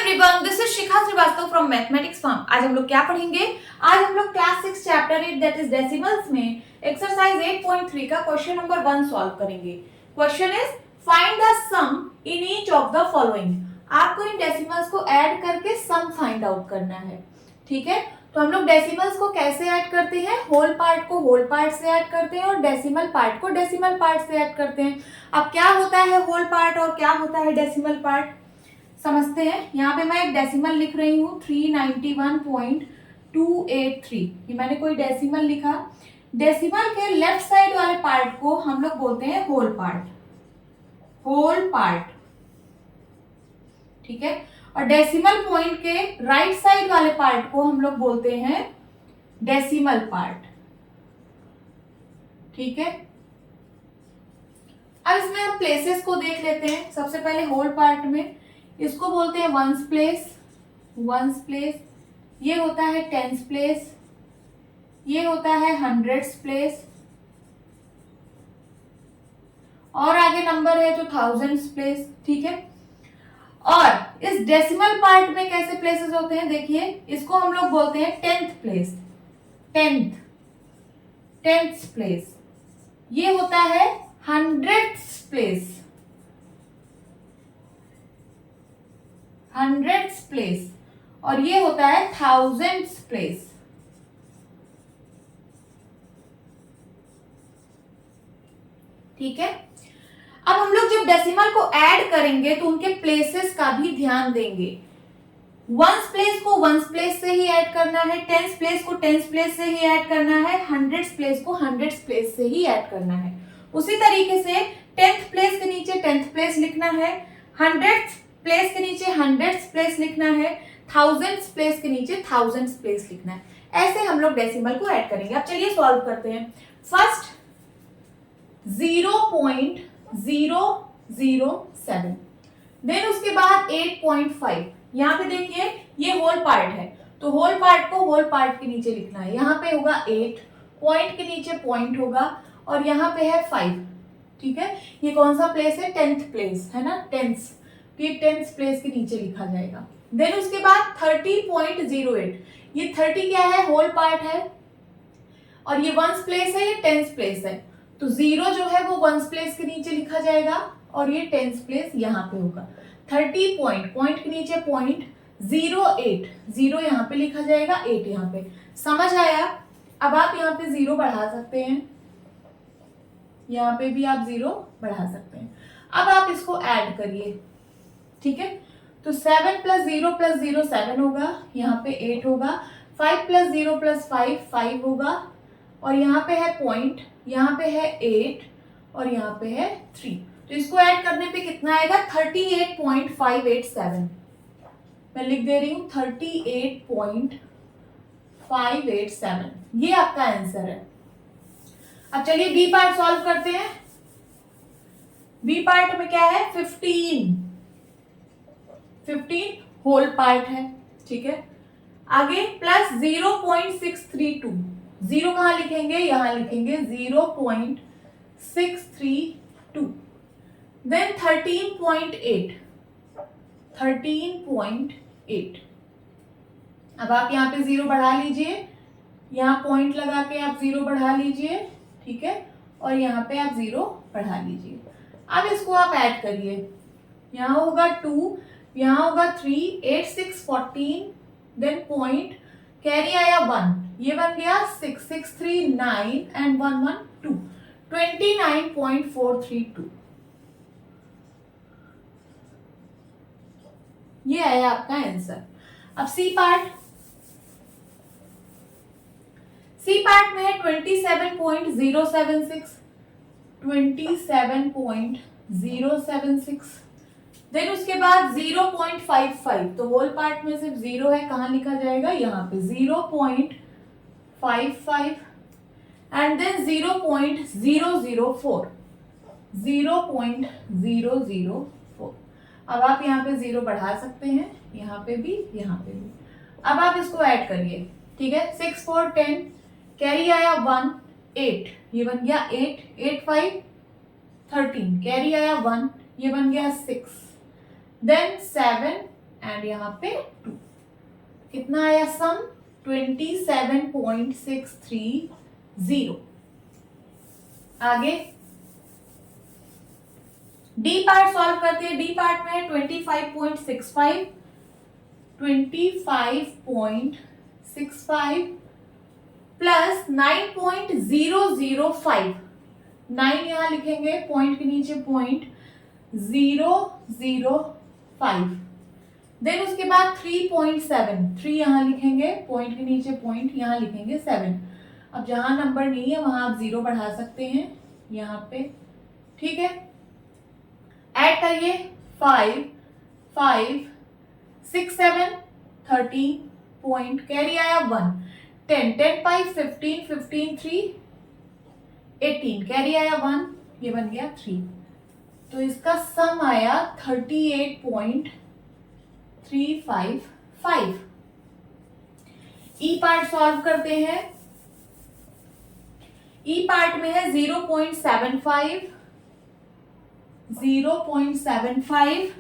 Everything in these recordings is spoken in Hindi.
Everyone, this is Shikha Srivastava from mathematics form. आज हम लोग क्या पढ़ेंगे? आज हम लोग class 6 chapter 8 that is decimals में एक्सरसाइज 8.3 का क्वेश्चन नंबर 1 सॉल्व करेंगे। Question is find the sum in each of the following. आपको इन डेसिमल्स को ऐड करके सम फाइंड आउट करना है। ठीक है, तो हम लोग डेसिमल्स को कैसे ऐड करते हैं? होल पार्ट को होल पार्ट से ऐड करते हैं और डेसिमल पार्ट को डेसिमल पार्ट से ऐड करते हैं। अब क्या होता है होल पार्ट और क्या होता है डेसिमल पार्ट, समझते हैं। यहाँ पे मैं एक डेसिमल लिख रही हूँ 391.283। ये मैंने कोई डेसिमल लिखा। डेसिमल के लेफ्ट साइड वाले पार्ट को हम लोग बोलते हैं होल पार्ट, होल पार्ट। ठीक है, और डेसिमल पॉइंट के राइट साइड वाले पार्ट को हम लोग बोलते हैं डेसिमल पार्ट। ठीक है, अब इसमें हम प्लेसेस को देख लेते हैं। सबसे पहले होल पार्ट में इसको बोलते हैं वंस प्लेस, वंस प्लेस। ये होता है टेंस प्लेस, ये होता है हंड्रेड्स प्लेस, और आगे नंबर है तो थाउजेंड्स प्लेस। ठीक है, और इस डेसिमल पार्ट में कैसे प्लेसेस होते हैं देखिए, इसको हम लोग बोलते हैं टेंथ प्लेस, टेंथ प्लेस। ये होता है हंड्रेड्स प्लेस, हंड्रेड्स प्लेस, और ये होता है थाउजेंड्स प्लेस। ठीक है, अब हम लोग जब डेसिमल को ऐड करेंगे तो उनके प्लेसेस का भी ध्यान देंगे। वंस प्लेस को वंस प्लेस से ही ऐड करना है, टेंस प्लेस को टेंस प्लेस से ही ऐड करना है, हंड्रेड्स प्लेस को हंड्रेड्स प्लेस से ही ऐड करना है। उसी तरीके से टेंथ प्लेस के नीचे टेंथ प्लेस लिखना है, हंड्रेड्स प्लेस के नीचे हंड्रेड्स प्लेस लिखना है, थाउजेंड्स प्लेस के नीचे थाउजेंड्स प्लेस लिखना है। ऐसे हम लोग डेसिमल को ऐड करेंगे। अब चलिए सॉल्व करते हैं। फर्स्ट 0.007, देन उसके बाद 8.5। यहाँ पे देखिए ये होल पार्ट है, तो होल पार्ट को होल पार्ट के नीचे लिखना है। यहाँ पे होगा 8, पॉइंट के नीचे पॉइंट होगा, और यहाँ पे है 5। ठीक है, ये कौन सा प्लेस है? टेंथ प्लेस है ना, टेंस। तो ये टेंथ प्लेस के नीचे लिखा जाएगा। देन उसके बाद 30.08, ये 30 क्या है? होल पार्ट है, और ये वंस प्लेस है, ये टेंस प्लेस है। तो 0 जो है वो वंस प्लेस के नीचे लिखा जाएगा, और ये टेंस प्लेस यहाँ पे होगा। 30 पॉइंट के नीचे पॉइंट, 08, 0 यहाँ पे लिखा जाएगा, 8 यहाँ पे। समझ आया? अब आप यहाँ पे 0 बढ़ा सकते हैं, यहाँ पे भी आप 0 बढ़ा सकते हैं। अब आप इसको ऐड करिए। ठीक है, तो 7 + 0 + 0 7 होगा, यहाँ पे 8 होगा, 5 + 0 + 5 5 होगा, और यहाँ पे है पॉइंट, यहाँ पे है 8, और यहाँ पे है 3। तो इसको ऐड करने पे कितना आएगा? 38.587। मैं लिख दे रही हूँ 38.587। ये आपका आंसर है। अब चलिए बी पार्ट सॉल्व करते हैं। बी पार्ट में क्या है? 15 होल पार्ट है। ठीक है, आगे प्लस 0.632, 0 कहां लिखेंगे? यहां लिखेंगे 0.632। देन 13.8। अब आप यहाँ पे 0 बढ़ा लीजिए, यहाँ पॉइंट लगा के आप 0 बढ़ा लीजिए। ठीक है, और यहाँ पे आप 0 बढ़ा लीजिए। अब इसको आप ऐड करिए। यहाँ होगा 2, यहाँ होगा 3, 8 6 14, देन पॉइंट, कैरी आया 1, ये बन गया 6 6 3 9 एंड 1 1 2, 29.432। ये आया आपका आंसर। अब सी पार्ट में है 27.076, 27.076। देन उसके बाद 0.55, तो होल पार्ट में सिर्फ 0 है, कहां लिखा जाएगा? यहाँ पे 0.55, एंड देन 0.004, 0.004। अब आप यहाँ पे 0 बढ़ा सकते हैं, यहाँ पे भी, यहाँ पे भी। अब आप इसको ऐड करिए। ठीक है, 6 4 10, कैरी आया 1 8, ये बन गया 8 8 5 13, कैरी आया 1, ये बन गया 6, देन 7 एंड एंड यहाँ पे 2। कितना आया सम? 27.630। आगे डी पार्ट सॉल्व करते हैं। डी पार्ट में है 25.65 प्लस 9.005। 9 यहां लिखेंगे, पॉइंट के नीचे पॉइंट 005। देन उसके बाद 3.7, 3 यहां लिखेंगे, पॉइंट के नीचे पॉइंट, यहां लिखेंगे 7। अब जहां नंबर नहीं है वहां आप 0 बढ़ा सकते हैं यहाँ पे, ठीक है। ऐड करिए 5 5 6 7 13 पॉइंट, कैरी आया 1। 10 10 5 15 15 3 18, कैरी आया 1, ये बन गया 3। तो इसका सम आया 38.355। ई पार्ट सॉल्व करते हैं। ई पार्ट में है 0.75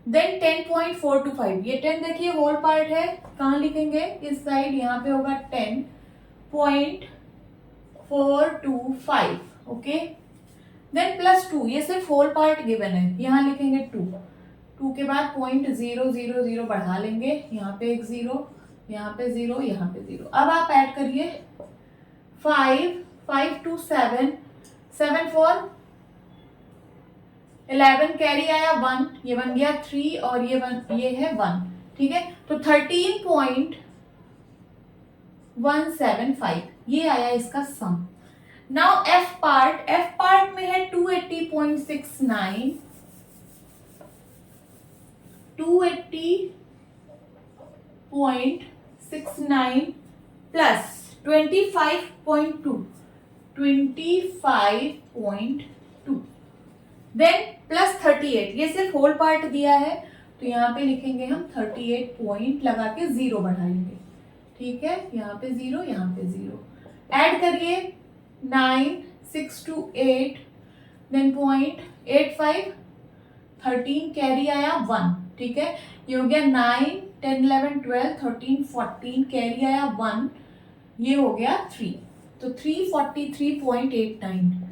देन 10.425। ये 10 देखिए होल पार्ट है, कहां लिखेंगे? इस साइड, यहां पे होगा 10.425। ओके, देन प्लस 2, ये सिर्फ होल पार्ट गिवन है, यहां लिखेंगे 2। 2 के बाद पॉइंट 000 बढ़ा लेंगे, यहाँ पे एक 0, यहाँ पे 0, यहाँ पे 0। अब आप ऐड करिए 5 5 2 7 7 4 11, कैरी आया 1, ये बन गया 3 और ये है 1, ठीक है। तो 13.175 ये आया इसका सम। नाउ एफ पार्ट में है 280.69 प्लस 25.2 देन प्लस 38। ये सिर्फ होल पार्ट दिया है तो यहाँ पे लिखेंगे हम 38 पॉइंट लगा के 0 बढ़ाएंगे, ठीक है। यहाँ पे 0, यहाँ पे 0। ऐड करिए 9 6 2 8 देन पॉइंट 85 13, कैरी आया 1, ठीक है। ये हो गया 9 10 11 12 13 14, कैरी आया 1, ये हो गया 3। तो 343.89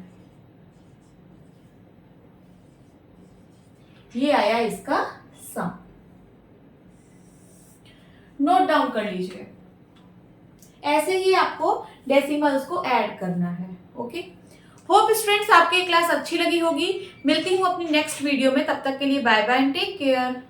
ये आया इसका सम। नोट डाउन कर लीजिए। ऐसे ही आपको डेसिमल्स को ऐड करना है। ओके, होप स्टूडेंट्स आपकी क्लास अच्छी लगी होगी। मिलती हूँ अपनी नेक्स्ट वीडियो में, तब तक के लिए bye bye and take care.